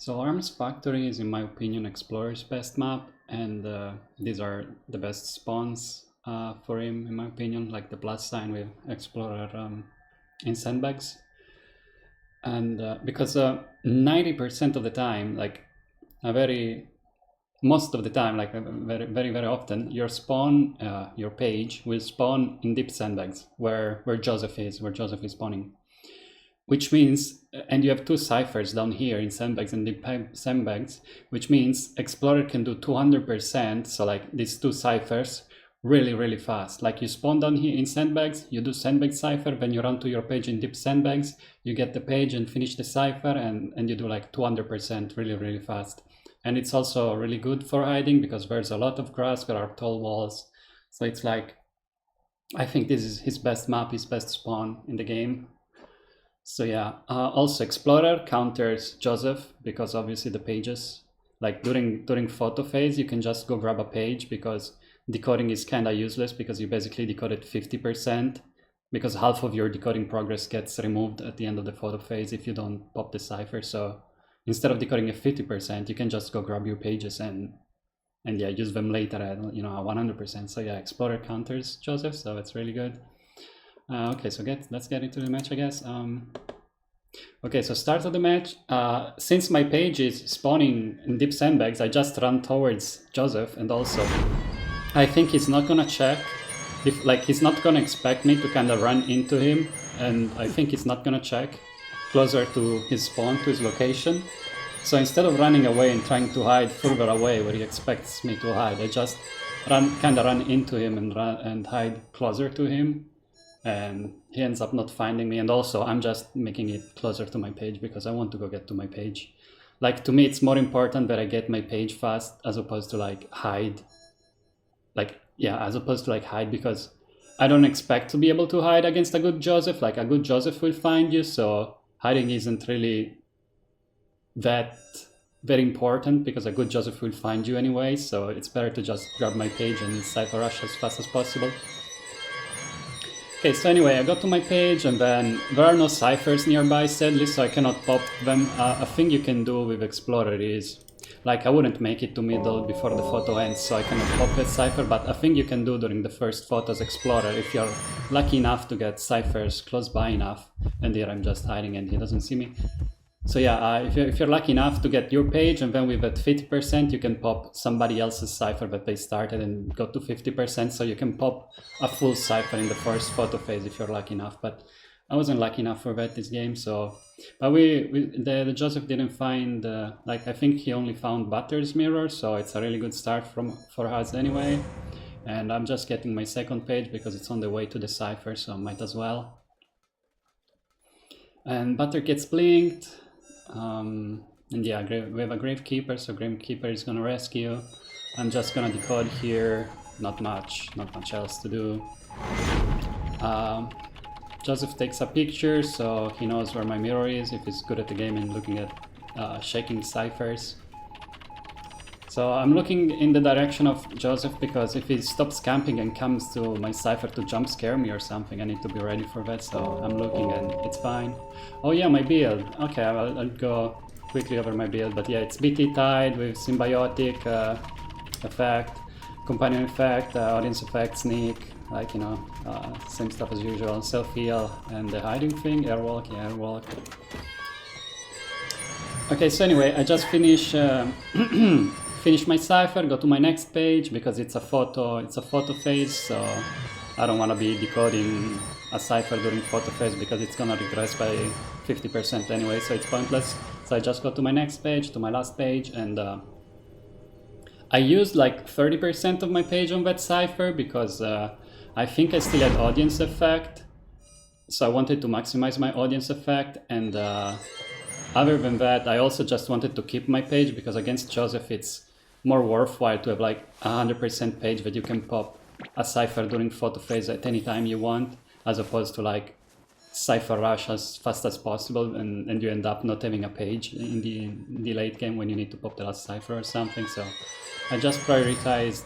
So Arms Factory is, in my opinion, Explorer's best map, and these are the best spawns for him, in my opinion, like the plus sign with Explorer in sandbags. And because 90% of the time, like most of the time, like very often, your spawn, your page will spawn in deep sandbags where Joseph is spawning. Which means, and you have two ciphers down here in sandbags and deep sandbags, which means Explorer can do 200%, so like these two ciphers, really fast. Like you spawn down here in sandbags, you do sandbag cipher, then you run to your page in deep sandbags, you get the page and finish the cipher, and you do like 200% really fast. And it's also really good for hiding because there's a lot of grass, there are tall walls. So it's like, I think this is his best map, his best spawn in the game. So yeah, also Explorer counters Joseph because obviously the pages, like during photo phase, you can just go grab a page because decoding is kind of useless because you basically decoded 50% because half of your decoding progress gets removed at the end of the photo phase if you don't pop the cipher. So instead of decoding at 50%, you can just go grab your pages and yeah, use them later at 100%. So yeah, Explorer counters Joseph, so it's really good. Okay, so let's get into the match, I guess. Okay, so start of the match. Since my page is spawning in deep sandbags, I just run towards Joseph, and also I think he's not gonna check if, like, he's not gonna expect me to kind of run into him, and I think he's not gonna check closer to his spawn, to his location. So instead of running away and trying to hide further away where he expects me to hide, I just kind of run into him and hide closer to him. And he ends up not finding me, and also I'm just making it closer to my page because I want to go get to my page. Like, to me it's more important that I get my page fast as opposed to like hide. Hide, because I don't expect to be able to hide against a good Joseph. Like, a good Joseph will find you, so hiding isn't really that very important because a good Joseph will find you anyway, so it's better to just grab my page and cipher rush as fast as possible. Okay, so anyway, I got to my page, and then there are no ciphers nearby, sadly, so I cannot pop them. A thing you can do with Explorer is, like, I wouldn't make it to middle before the photo ends, so I cannot pop that cipher, but a thing you can do during the first photos Explorer, if you're lucky enough to get ciphers close by enough, and here I'm just hiding and he doesn't see me. So yeah, if you're lucky enough to get your page, and then with that 50%, you can pop somebody else's cipher that they started and go to 50%, so you can pop a full cipher in the first photo phase if you're lucky enough. But I wasn't lucky enough for that this game, so... But the Joseph didn't find... like, I think he only found Butter's mirror, so it's a really good start for us anyway. And I'm just getting my second page because it's on the way to the cipher, so might as well. And Butter gets blinked. And yeah, we have a Gravekeeper, so Gravekeeper is gonna rescue. I'm just gonna decode here, not much else to do. Joseph takes a picture, so he knows where my mirror is if he's good at the game and looking at shaking ciphers. So I'm looking in the direction of Joseph because if he stops camping and comes to my cipher to jump scare me or something, I need to be ready for that, so I'm looking and it's fine. Oh yeah, my build. Okay, I'll go quickly over my build, but yeah, it's BT Tide with Symbiotic effect, Companion effect, Audience effect, Sneak, like, same stuff as usual, Self-heal, and the hiding thing, Airwalk, yeah, Airwalk. Okay, so anyway, I just finish my cipher, go to my next page because it's a photo phase, so I don't want to be decoding a cipher during photo phase because it's gonna regress by 50% anyway, so it's pointless. So I just go to my next page, to my last page, and I used like 30% of my page on that cipher because I think I still had audience effect, so I wanted to maximize my audience effect, and other than that, I also just wanted to keep my page because against Joseph it's more worthwhile to have like 100% page that you can pop a cipher during photo phase at any time you want, as opposed to like cipher rush as fast as possible and you end up not having a page in the late game when you need to pop the last cipher or something. So I just prioritized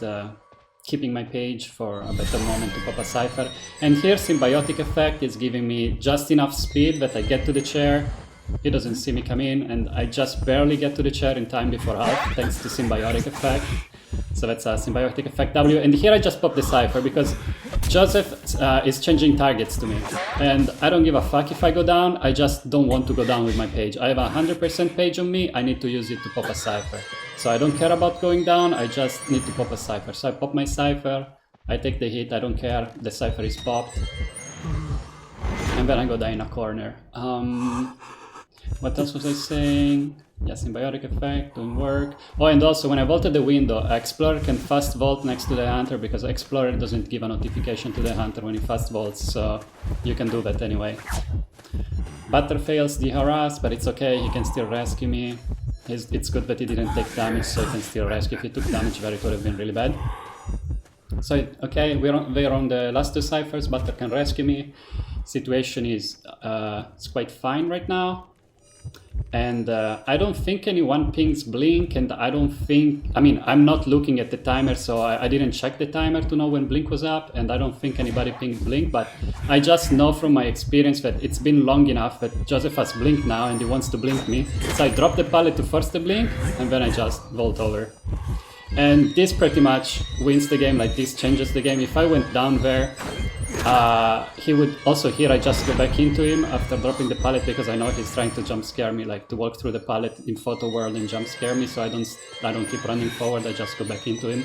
keeping my page for a better moment to pop a cipher. And here Symbiotic effect is giving me just enough speed that I get to the chair He doesn't see me come in, and I just barely get to the chair in time before half, thanks to Symbiotic Effect. So that's a Symbiotic Effect W. And here I just pop the Cypher because Joseph is changing targets to me. And I don't give a fuck if I go down, I just don't want to go down with my page. I have a 100% page on me, I need to use it to pop a Cypher. So I don't care about going down, I just need to pop a Cypher. So I pop my Cypher, I take the hit, I don't care, the Cypher is popped. And then I go down in a corner. What else was I saying? Yeah, Symbiotic Effect, doing work. Oh, and also when I vaulted the window, Explorer can fast vault next to the Hunter because Explorer doesn't give a notification to the Hunter when he fast vaults, so you can do that anyway. Butter fails the harass, but it's okay, he can still rescue me. It's good that he didn't take damage, so he can still rescue. If he took damage, it would have been really bad. So, okay, we're on the last two ciphers, Butter can rescue me. Situation is it's quite fine right now. And I don't think anyone pings Blink, and I don't think, I mean, I'm not looking at the timer, so I didn't check the timer to know when Blink was up, and I don't think anybody pinged Blink, but I just know from my experience that it's been long enough that Joseph has blinked now and he wants to blink me. So I drop the pallet to force the blink, and then I just vault over. And this pretty much wins the game, like this changes the game. If I went down there, he would also here I just go back into him after dropping the pallet because I know he's trying to jump scare me, like to walk through the pallet in photo world and jump scare me, so I don't keep running forward, I just go back into him.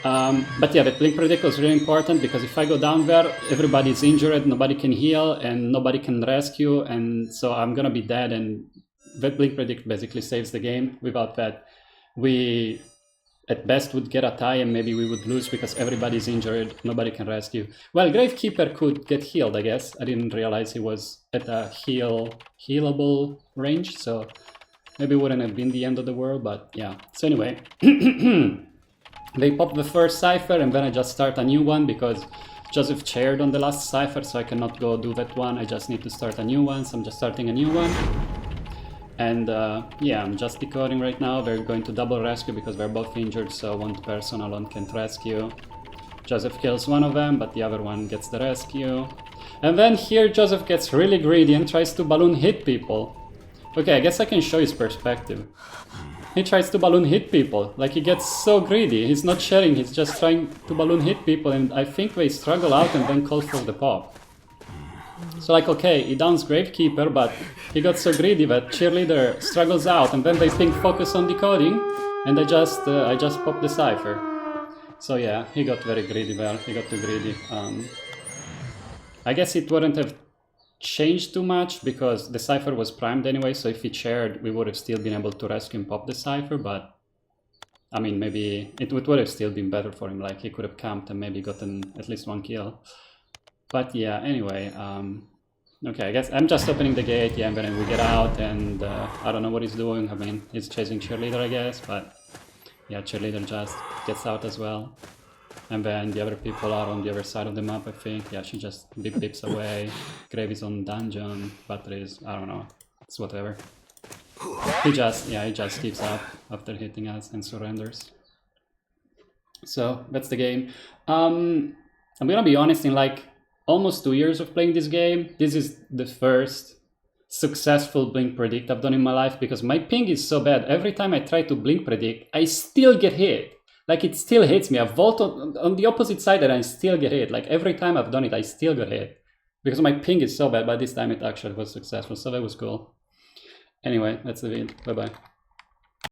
But yeah, the blink predict was really important because if I go down there, everybody's injured, nobody can heal and nobody can rescue, and so I'm gonna be dead, and that blink predict basically saves the game. Without that, we at best would get a tie and maybe we would lose because everybody's injured, nobody can rescue. Well, Gravekeeper could get healed, I guess. I didn't realize he was at a healable range, so maybe it wouldn't have been the end of the world, but yeah. So anyway, they pop the first cipher and then I just start a new one because Joseph chaired on the last cipher, so I cannot go do that one. I just need to start a new one, so I'm just starting a new one. And yeah, I'm just decoding right now. They're going to double rescue because they're both injured, so one person alone can't rescue. Joseph kills one of them, but the other one gets the rescue. And then here Joseph gets really greedy and tries to balloon hit people. Okay, I guess I can show his perspective. He tries to balloon hit people. Like, he gets so greedy. He's not sharing, he's just trying to balloon hit people, and I think they struggle out and then call for the pop. So like, okay, he downs Gravekeeper, but he got so greedy that Cheerleader struggles out, and then they ping focus on decoding, and I just pop the cipher. So yeah, he got very greedy there, he got too greedy. I guess it wouldn't have changed too much because the cipher was primed anyway, so if he chaired, we would have still been able to rescue and pop the cipher, but I mean, maybe it would have still been better for him, like he could have camped and maybe gotten at least one kill. But yeah, anyway, okay, I guess I'm just opening the gate, yeah, and then we get out, and I don't know what he's doing. I mean, he's chasing Cheerleader, I guess, but yeah, Cheerleader just gets out as well. And then the other people are on the other side of the map, I think. Yeah, she just beeps away. Grave is on dungeon, Battery is, I don't know, it's whatever. He just gives up after hitting us and surrenders. So, that's the game. I'm gonna be honest, in like almost 2 years of playing this game, this is the first successful blink predict I've done in my life because my ping is so bad. Every time I try to blink predict, I still get hit. Like, it still hits me. I vault on the opposite side and I still get hit. Like, every time I've done it, I still get hit. Because my ping is so bad, but this time it actually was successful, so that was cool. Anyway, that's the vid. Bye-bye.